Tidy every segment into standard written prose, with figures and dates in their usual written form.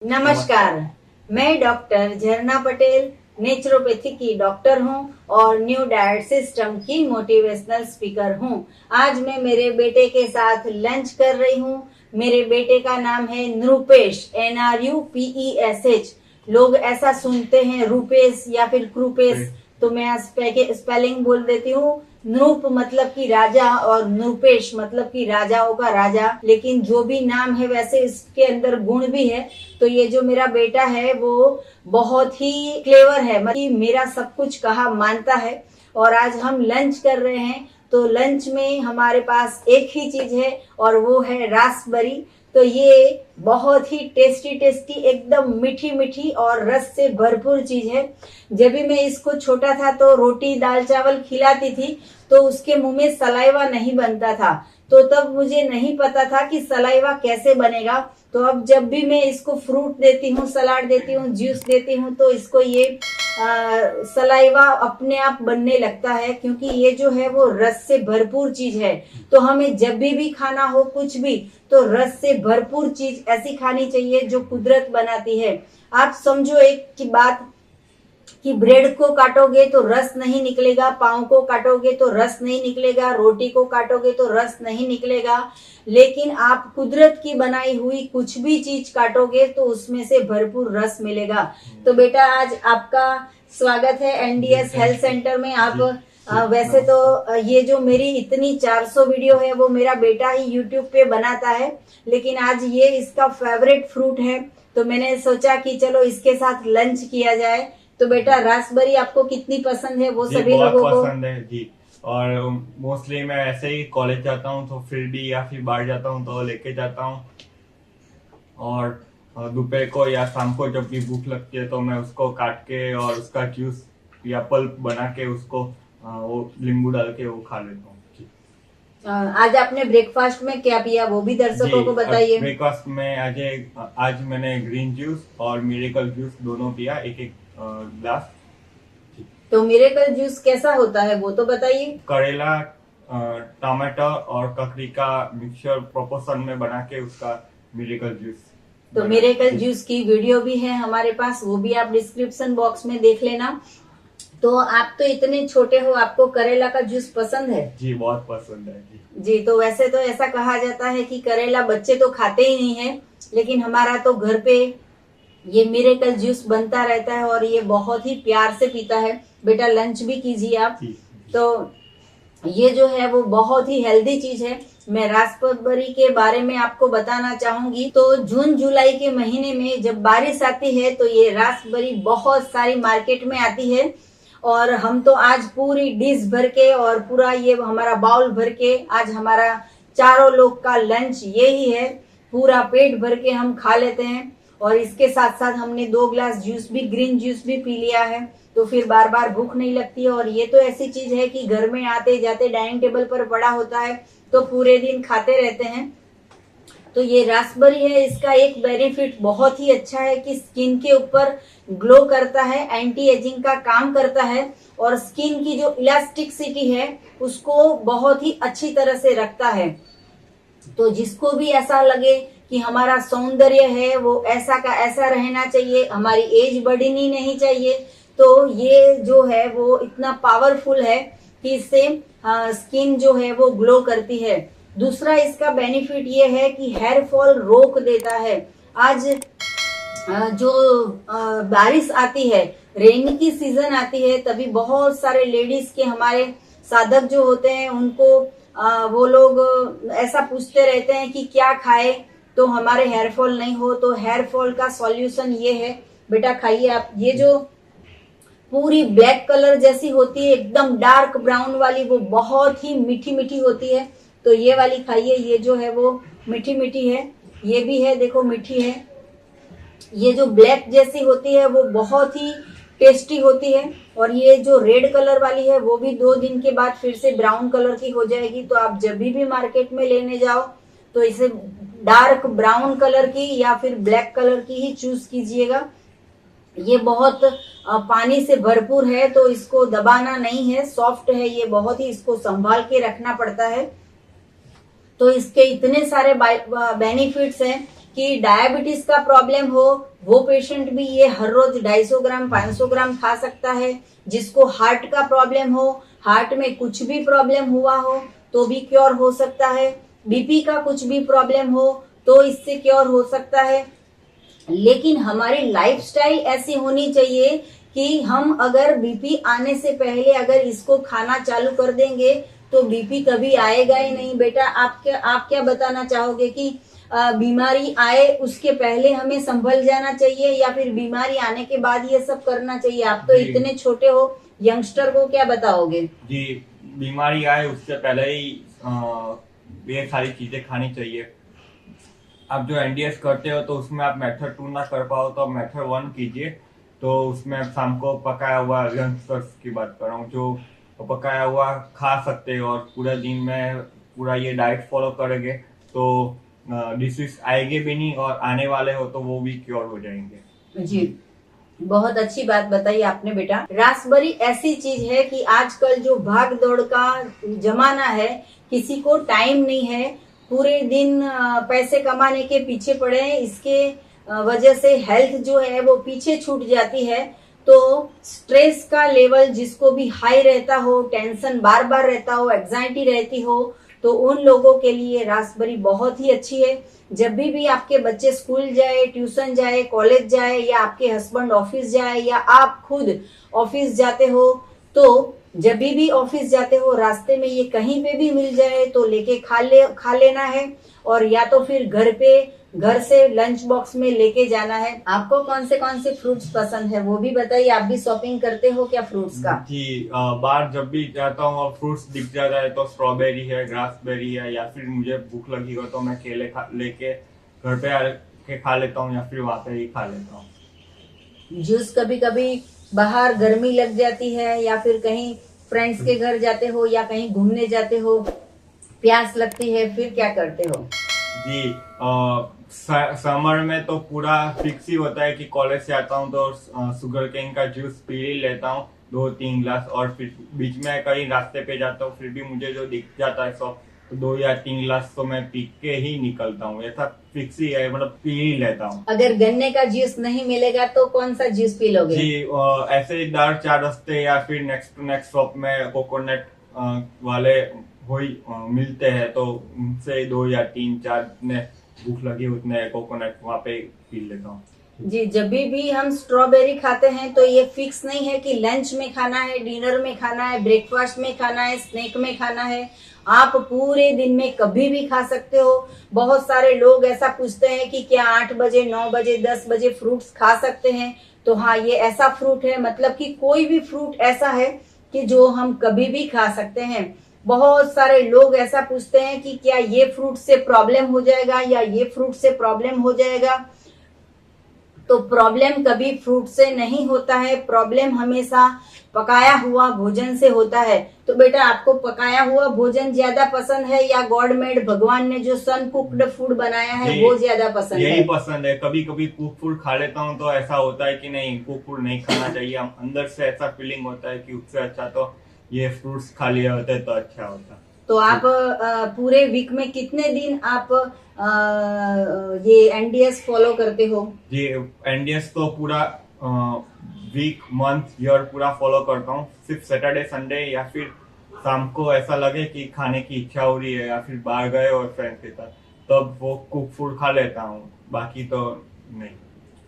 नमस्कार, मैं डॉक्टर झरना पटेल नेचुरोपैथी की डॉक्टर हूं और न्यू डाइट सिस्टम की मोटिवेशनल स्पीकर हूं। आज मैं मेरे बेटे के साथ लंच कर रही हूं। मेरे बेटे का नाम है नृपेश, NRUPESH। लोग ऐसा सुनते हैं रूपेश या फिर कृपेश, तो मैं स्पेलिंग बोल देती हूँ। नृप मतलब कि राजा और नृपेश मतलब कि राजाओं का राजा। लेकिन जो भी नाम है वैसे इसके अंदर गुण भी है। तो ये जो मेरा बेटा है वो बहुत ही क्लेवर है, मतलब मेरा सब कुछ कहा मानता है। और आज हम लंच कर रहे हैं, तो लंच में हमारे पास एक ही चीज है और वो है रासबेरी। तो ये बहुत ही टेस्टी टेस्टी, एकदम मीठी मीठी और रस से भरपूर चीज है। जब भी मैं इसको छोटा था तो रोटी दाल चावल खिलाती थी तो उसके मुंह में सलाइवा नहीं बनता था। तो तब मुझे नहीं पता था कि सलाइवा कैसे बनेगा। तो अब जब भी मैं इसको फ्रूट देती हूँ, सलाद देती हूँ, जूस देती हूँ, तो इसको ये सलाइवा अपने आप बनने लगता है, क्योंकि ये जो है वो रस से भरपूर चीज है। तो हमें जब भी खाना हो कुछ भी, तो रस से भरपूर चीज ऐसी खानी चाहिए जो कुदरत बनाती है। आप समझो एक की बात कि ब्रेड को काटोगे तो रस नहीं निकलेगा, पाव को काटोगे तो रस नहीं निकलेगा, रोटी को काटोगे तो रस नहीं निकलेगा। लेकिन आप कुदरत की बनाई हुई कुछ भी चीज काटोगे तो उसमें से भरपूर रस मिलेगा। तो बेटा आज आपका स्वागत है NDS हेल्थ सेंटर में। आप वैसे तो ये जो मेरी इतनी 400 वीडियो है वो मेरा बेटा ही यूट्यूब पे बनाता है, लेकिन आज ये इसका फेवरेट फ्रूट है, तो मैंने सोचा कि चलो इसके साथ लंच किया जाए। तो बेटा रासबेरी आपको कितनी पसंद है वो सभी लोगों को पसंद है जी। और मोस्टली मैं ऐसे ही कॉलेज जाता हूँ तो फिर भी या फिर बाहर जाता हूँ तो लेके जाता हूँ। और दोपहर को या शाम को जब भी भूख लगती है तो मैं उसको काट के और उसका जूस या पल्प बना के उसको वो नींबू डाल के वो खा लेता हूँ। आज आपने ब्रेकफास्ट में क्या पिया वो भी दर्शकों को बताइए। ब्रेकफास्ट में आज मैंने ग्रीन जूस और मिरेकल जूस दोनों पिया, एक एक ग्लास। तो मिरेकल जूस कैसा होता है वो तो बताइए। करेला, टमाटर और ककड़ी का मिक्सचर प्रोपोर्शन में बना के उसका मिरेकल जूस। तो मिरेकल जूस की वीडियो भी है हमारे पास, वो भी आप डिस्क्रिप्शन बॉक्स में देख लेना। तो आप तो इतने छोटे हो, आपको करेला का जूस पसंद है? जी बहुत पसंद है जी। तो वैसे तो ऐसा कहा जाता है कि करेला बच्चे तो खाते ही नहीं है, लेकिन हमारा तो घर पे ये मिरेकल जूस बनता रहता है और ये बहुत ही प्यार से पीता है। बेटा लंच भी कीजिए आप। तो ये जो है वो बहुत ही हेल्दी चीज है। मैं रासबेरी के बारे में आपको बताना चाहूंगी। तो जून जुलाई के महीने में जब बारिश आती है तो ये रासबेरी बहुत सारी मार्केट में आती है, और हम तो आज पूरी डिश भर के और पूरा ये हमारा बाउल भर के आज हमारा चारों लोग का लंच यही है। पूरा पेट भर के हम खा लेते हैं और इसके साथ साथ हमने 2 ग्लास जूस भी, ग्रीन जूस भी पी लिया है, तो फिर बार बार भूख नहीं लगती है। और ये तो ऐसी चीज है कि घर में आते जाते डाइनिंग टेबल पर पड़ा होता है तो पूरे दिन खाते रहते हैं। तो ये रासबेरी है, इसका एक बेनिफिट बहुत ही अच्छा है कि स्किन के ऊपर ग्लो करता है, एंटी एजिंग का काम करता है और स्किन की जो इलास्टिसिटी है उसको बहुत ही अच्छी तरह से रखता है। तो जिसको भी ऐसा लगे कि हमारा सौंदर्य है वो ऐसा का ऐसा रहना चाहिए, हमारी एज बढ़नी नहीं चाहिए, तो ये जो है वो इतना पावरफुल है कि इससे स्किन जो है वो ग्लो करती है। दूसरा इसका बेनिफिट ये है कि हेयर फॉल रोक देता है। आज जो बारिश आती है, रेनी की सीजन आती है, तभी बहुत सारे लेडीज के हमारे साधक जो होते हैं उनको वो लोग ऐसा पूछते रहते हैं कि क्या खाए तो हमारे हेयर फॉल नहीं हो। तो हेयर फॉल का सॉल्यूशन ये है, बेटा खाइए आप। ये जो पूरी ब्लैक कलर जैसी होती है, एकदम डार्क ब्राउन वाली, वो बहुत ही मीठी मीठी होती है, तो ये वाली खाइए। ये जो है वो मीठी मीठी है, ये भी है देखो मीठी है। ये जो ब्लैक जैसी होती है वो बहुत ही टेस्टी होती है, और ये जो रेड कलर वाली है वो भी 2 दिन के बाद फिर से ब्राउन कलर की हो जाएगी। तो आप जब भी मार्केट में लेने जाओ तो इसे डार्क ब्राउन कलर की या फिर ब्लैक कलर की ही चूज कीजिएगा। ये बहुत पानी से भरपूर है तो इसको दबाना नहीं है, सॉफ्ट है ये, बहुत ही इसको संभाल के रखना पड़ता है। तो इसके इतने सारे बेनिफिट्स हैं कि डायबिटीज का प्रॉब्लम हो वो पेशेंट भी ये हर रोज 250 ग्राम 500 ग्राम खा सकता है। जिसको हार्ट का प्रॉब्लम हो, हार्ट में कुछ भी प्रॉब्लम हुआ हो तो भी क्योर हो सकता है। बीपी का कुछ भी प्रॉब्लम हो तो इससे क्योर हो सकता है। लेकिन हमारी लाइफस्टाइल ऐसी होनी चाहिए कि हम अगर बीपी आने से पहले अगर इसको खाना चालू कर देंगे तो बीपी कभी आएगा ही नहीं। बेटा आप क्या बताना चाहोगे कि बीमारी आए उसके पहले हमें संभल जाना चाहिए या फिर बीमारी आने के बाद ये सब करना चाहिए? आप तो इतने छोटे हो, यंगस्टर को क्या बताओगे? जी, बीमारी आए उससे पहले ही ये सारी चीजें खानी चाहिए। आप जो एनडीएस करते हो तो उसमें आप मेथड 2 ना कर पाओ तो आप मेथड 1 कीजिए। तो उसमें शाम को पकाया हुआ यंगस्टर्स की बात कर रहा हूँ जो पकाया हुआ खा सकते हो और पूरा दिन में पूरा ये डाइट फॉलो करेंगे तो डिसीज आएंगे भी नहीं और आने वाले हो तो वो भी क्योर हो जाएंगे। जी, बहुत अच्छी बात बताई आपने बेटा। रासबेरी ऐसी चीज है कि आजकल जो भाग दौड़ का जमाना है, किसी को टाइम नहीं है, पूरे दिन पैसे कमाने के पीछे पड़े हैं, इसके वजह से हेल्थ जो है वो पीछे छूट जाती है। तो स्ट्रेस का लेवल जिसको भी हाई रहता हो, टेंशन बार बार रहता हो, एंजाइटी रहती हो, तो उन लोगों के लिए रासबेरी बहुत ही अच्छी है। जब भी आपके बच्चे स्कूल जाए, ट्यूशन जाए, कॉलेज जाए या आपके हस्बैंड ऑफिस जाए या आप खुद ऑफिस जाते हो, तो जब भी ऑफिस जाते हो रास्ते में ये कहीं पे भी मिल जाए तो लेके खा लेना है और या तो फिर घर से लंच बॉक्स में लेके जाना है। आपको कौन से फ्रूट्स पसंद है वो भी बताइए। आप भी शॉपिंग करते हो क्या फ्रूट्स का? जी, बाहर जब भी जाता हूँ और फ्रूट्स दिख जाता है तो स्ट्रॉबेरी है, रास्पबेरी है या फिर मुझे भूख लगी हो तो मैं केले लेके घर पे आके खा लेता हूँ या फिर वहाँ पे ही खा लेता हूँ। जूस कभी कभी बाहर गर्मी लग जाती है या फिर कहीं फ्रेंड्स के घर जाते हो या कहीं घूमने जाते हो, प्यास लगती है, फिर क्या करते हो? जी, समर में तो पूरा फिक्स ही होता है कि कॉलेज से आता हूँ तो शुगर केन का जूस पी ही लेता हूँ 2-3 ग्लास और फिर बीच में कहीं रास्ते पे जाता हूँ फिर भी मुझे जो दिख जाता है तो 2 या 3 ग्लास तो मैं पी के ही निकलता हूँ। ऐसा फिक्स ही है, मतलब पी ही लेता हूँ। अगर गन्ने का जूस नहीं मिलेगा तो कौन सा जूस पी लोगे? जी, ऐसे ही दार 4 रस्ते या फिर नेक्स्ट टू नेक्स्ट शॉप में कोकोनट वाले मिलते हैं तो उनसे 2 या 3-4 ने भूख लगी उतने कोकोनट वहाँ पे पी लेता हूँ। जी, जब भी हम स्ट्रॉबेरी खाते हैं तो ये फिक्स नहीं है कि लंच में खाना है, डिनर में खाना है, ब्रेकफास्ट में खाना है, स्नैक में खाना है। आप पूरे दिन में कभी भी खा सकते हो। बहुत सारे लोग ऐसा पूछते हैं कि क्या 8 बजे 9 बजे 10 बजे फ्रूट्स खा सकते हैं? तो हाँ, ये ऐसा फ्रूट है, मतलब कि कोई भी फ्रूट ऐसा है कि जो हम कभी भी खा सकते हैं। बहुत सारे लोग ऐसा पूछते हैं कि क्या ये फ्रूट से प्रॉब्लम हो जाएगा या ये फ्रूट से प्रॉब्लम हो जाएगा। तो प्रॉब्लम कभी फ्रूट से नहीं होता है, प्रॉब्लम हमेशा पकाया हुआ भोजन से होता है। तो बेटा आपको पकाया हुआ भोजन ज्यादा पसंद है या गॉड मेड भगवान ने जो सन कुक्ड फूड बनाया है वो ज्यादा पसंद है? यही पसंद है। कभी कभी कुक फूड खा लेता हूँ तो ऐसा होता है कि नहीं, कुक फूड नहीं खाना चाहिए। हम अंदर से ऐसा फीलिंग होता है कि उससे अच्छा तो ये फ्रूट्स खा लिए होते तो अच्छा होता। तो आप पूरे वीक में कितने दिन आप ये एनडीएस फॉलो करते हो? जी, एनडीएस तो पूरा वीक मंथ ईयर पूरा फॉलो करता हूँ। सिर्फ सैटरडे संडे या फिर शाम को ऐसा लगे कि खाने की इच्छा हो रही है या फिर बाहर गए और फ्रेंड के साथ तब वो कुक फूड खा लेता हूँ, बाकी तो नहीं।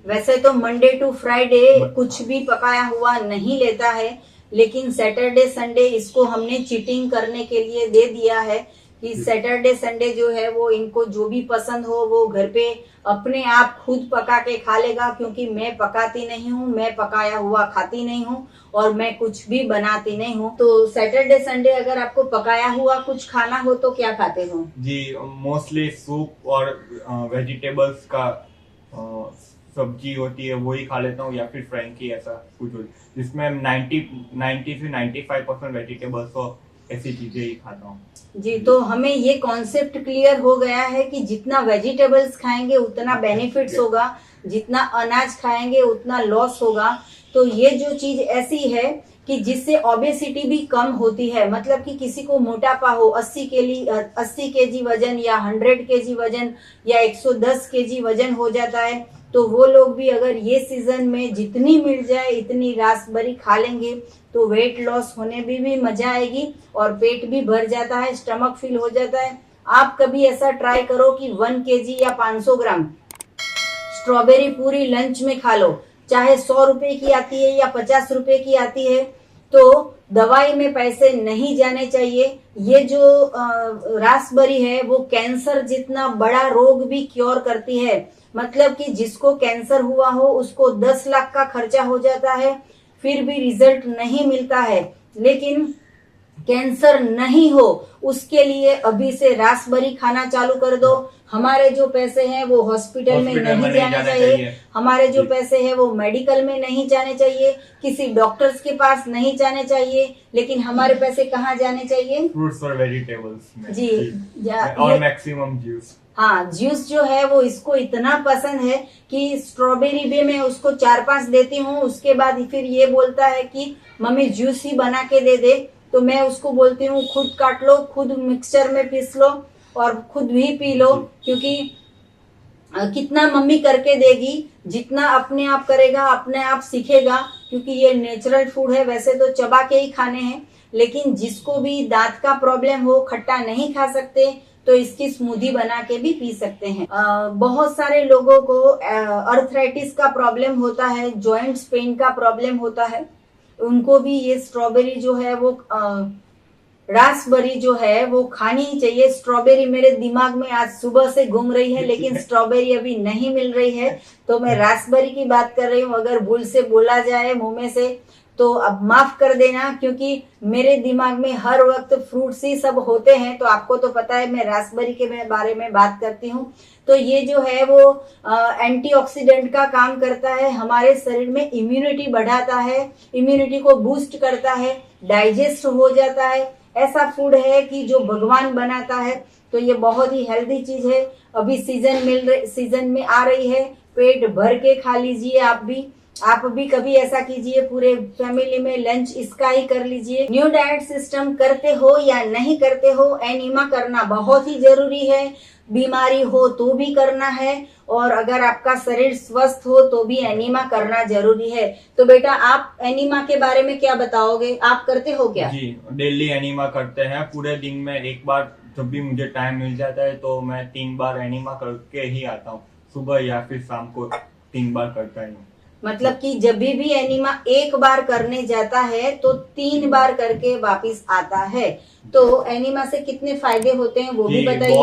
वैसे तो मंडे टू फ्राइडे कुछ भी पकाया हुआ नहीं लेता है, लेकिन सैटरडे संडे इसको हमने चीटिंग करने के लिए दे दिया है कि सैटरडे संडे जो है वो इनको जो भी पसंद हो वो घर पे अपने आप खुद पका के खा लेगा। क्योंकि मैं पकाती नहीं हूँ, मैं पकाया हुआ खाती नहीं हूँ और मैं कुछ भी बनाती नहीं हूँ। तो सैटरडे संडे अगर आपको पकाया हुआ कुछ खाना हो तो क्या खाते हो? जी, मोस्टली सूप और वेजिटेबल्स का सब्जी होती है वही खा लेता हूँ या फिर फ्रैंकी ऐसा कुछ जिसमें 90 से 95% वेजिटेबल्स हो, ऐसी चीजें ही खाता हूँ। जी, तो हमें ये कॉन्सेप्ट क्लियर हो गया है कि जितना वेजिटेबल्स खाएंगे उतना बेनिफिट्स होगा, जितना अनाज खाएंगे उतना लॉस होगा। तो ये जो चीज ऐसी है कि जिससे ओबेसिटी भी कम होती है। मतलब कि किसी को मोटापा हो, 80 केजी वजन या 100 केजी वजन या 110 केजी वजन हो जाता है, तो वो लोग भी अगर ये सीजन में जितनी मिल जाए इतनी रासबेरी खा लेंगे तो वेट लॉस होने भी मजा आएगी और पेट भी भर जाता है, स्टमक फिल हो जाता है। आप कभी ऐसा ट्राई करो कि 1 केजी या 500 ग्राम स्ट्रॉबेरी पूरी लंच में खा लो, चाहे 100 रुपए की आती है या 50 रुपए की आती है। तो दवाई में पैसे नहीं जाने चाहिए। ये जो रासबेरी है वो कैंसर जितना बड़ा रोग भी क्योर करती है। मतलब कि जिसको कैंसर हुआ हो उसको 10 लाख का खर्चा हो जाता है, फिर भी रिजल्ट नहीं मिलता है। लेकिन कैंसर नहीं हो उसके लिए अभी से रासबेरी खाना चालू कर दो। हमारे जो पैसे हैं वो हॉस्पिटल में नहीं जाने चाहिए, हमारे जो पैसे हैं वो मेडिकल में नहीं जाने चाहिए, किसी डॉक्टर्स के पास नहीं जाने चाहिए, लेकिन हमारे पैसे कहाँ जाने चाहिए? फ्रूट्स और वेजिटेबल्स में। जी और मैक्सिमम जूस। हाँ, जूस जो है वो इसको इतना पसंद है कि स्ट्रॉबेरी भी मैं उसको 4-5 देती हूँ, उसके बाद फिर ये बोलता है कि मम्मी जूस ही बना के दे दे। तो मैं उसको बोलती हूँ खुद काट लो, खुद मिक्सचर में पीस लो और खुद भी पी लो, क्योंकि कितना मम्मी करके देगी, जितना अपने आप करेगा अपने आप सीखेगा। क्योंकि ये नेचुरल फूड है, वैसे तो चबा के ही खाने हैं, लेकिन जिसको भी दांत का प्रॉब्लम हो, खट्टा नहीं खा सकते, तो इसकी स्मूदी बना के भी पी सकते हैं। बहुत सारे लोगों को अर्थराइटिस का प्रॉब्लम होता है, जॉइंट्स पेन का प्रॉब्लम होता है, उनको भी ये स्ट्रॉबेरी जो है वो रासबेरी जो है वो खानी ही चाहिए। स्ट्रॉबेरी मेरे दिमाग में आज सुबह से घूम रही है, लेकिन स्ट्रॉबेरी अभी नहीं मिल रही है, तो मैं रासबेरी की बात कर रही हूँ। अगर भूल से बोला जाए मुंह में से तो अब माफ कर देना, क्योंकि मेरे दिमाग में हर वक्त फ्रूट्स ही सब होते हैं। तो आपको तो पता है मैं रासबेरी के बारे में बात करती हूँ। तो ये जो है वो एंटीऑक्सीडेंट का काम करता है, हमारे शरीर में इम्यूनिटी बढ़ाता है, इम्यूनिटी को बूस्ट करता है, डाइजेस्ट हो जाता है। ऐसा फूड है कि जो भगवान बनाता है, तो ये बहुत ही हेल्दी चीज है। अभी सीजन में आ रही है, पेट भर के खा लीजिए। आप भी कभी ऐसा कीजिए, पूरे फैमिली में लंच इसका ही कर लीजिए। न्यू डाइट सिस्टम करते हो या नहीं करते हो, एनीमा करना बहुत ही जरूरी है। बीमारी हो तो भी करना है, और अगर आपका शरीर स्वस्थ हो तो भी एनीमा करना जरूरी है। तो बेटा आप एनीमा के बारे में क्या बताओगे, आप करते हो क्या? जी, डेली एनीमा करते हैं। पूरे दिन में एक बार जब भी मुझे टाइम मिल जाता है तो मैं 3 बार एनीमा करके ही आता हूँ, सुबह या फिर शाम को 3 बार करता ही हूँ। मतलब कि जब भी एनीमा एक बार करने जाता है तो 3 बार करके वापिस आता है। तो एनीमा से कितने फायदे होते हैं वो भी बताइए।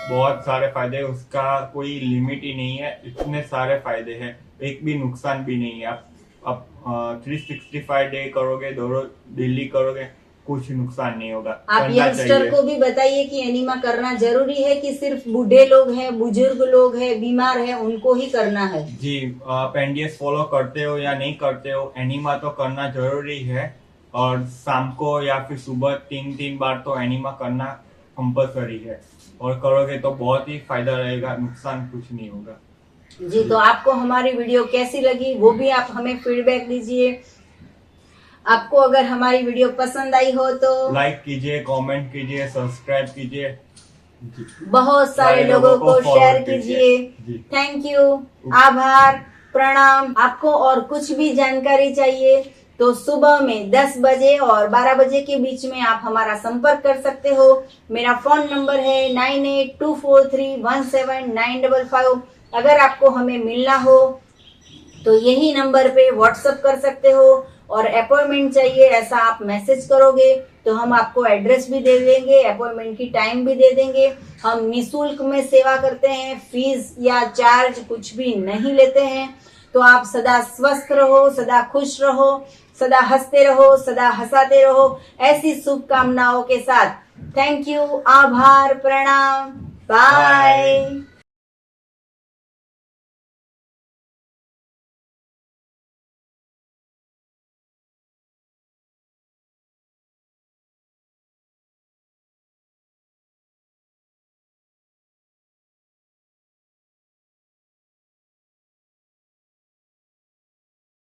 बहुत सारे फायदे, उसका कोई लिमिट ही नहीं है, इतने सारे फायदे हैं, एक भी नुकसान भी नहीं है। आप 365 डे करोगे, डेली करोगे, कुछ नुकसान नहीं होगा। आप यंगस्टर को भी बताइए कि एनीमा करना जरूरी है कि सिर्फ बूढ़े लोग हैं, बुजुर्ग लोग हैं, बीमार हैं, उनको ही करना है? जी, आप एनडीएस फॉलो करते हो या नहीं करते हो, एनीमा तो करना जरूरी है। और शाम को या फिर सुबह 3 बार तो एनीमा करना कंपलसरी है, और करोगे तो बहुत ही फायदा रहेगा, नुकसान कुछ नहीं होगा। जी, तो आपको हमारी वीडियो कैसी लगी वो भी आप हमें फीडबैक दीजिए। आपको अगर हमारी वीडियो पसंद आई हो तो लाइक कीजिए, कमेंट कीजिए, सब्सक्राइब कीजिए, बहुत सारे लोगों को शेयर कीजिए। थैंक यू, आभार, प्रणाम। आपको और कुछ भी जानकारी चाहिए तो सुबह में 10 बजे और 12 बजे के बीच में आप हमारा संपर्क कर सकते हो। मेरा फोन नंबर है 9824317955। अगर आपको हमें मिलना हो तो यही नंबर पे व्हाट्सएप कर सकते हो, और अपॉइंटमेंट चाहिए ऐसा आप मैसेज करोगे तो हम आपको एड्रेस भी दे देंगे, अपॉइंटमेंट की टाइम भी दे देंगे। हम निःशुल्क में सेवा करते हैं, फीस या चार्ज कुछ भी नहीं लेते हैं। तो आप सदा स्वस्थ रहो, सदा खुश रहो, सदा हंसते रहो, सदा हंसाते रहो, ऐसी शुभकामनाओं के साथ। थैंक यू, आभार, प्रणाम, बाय।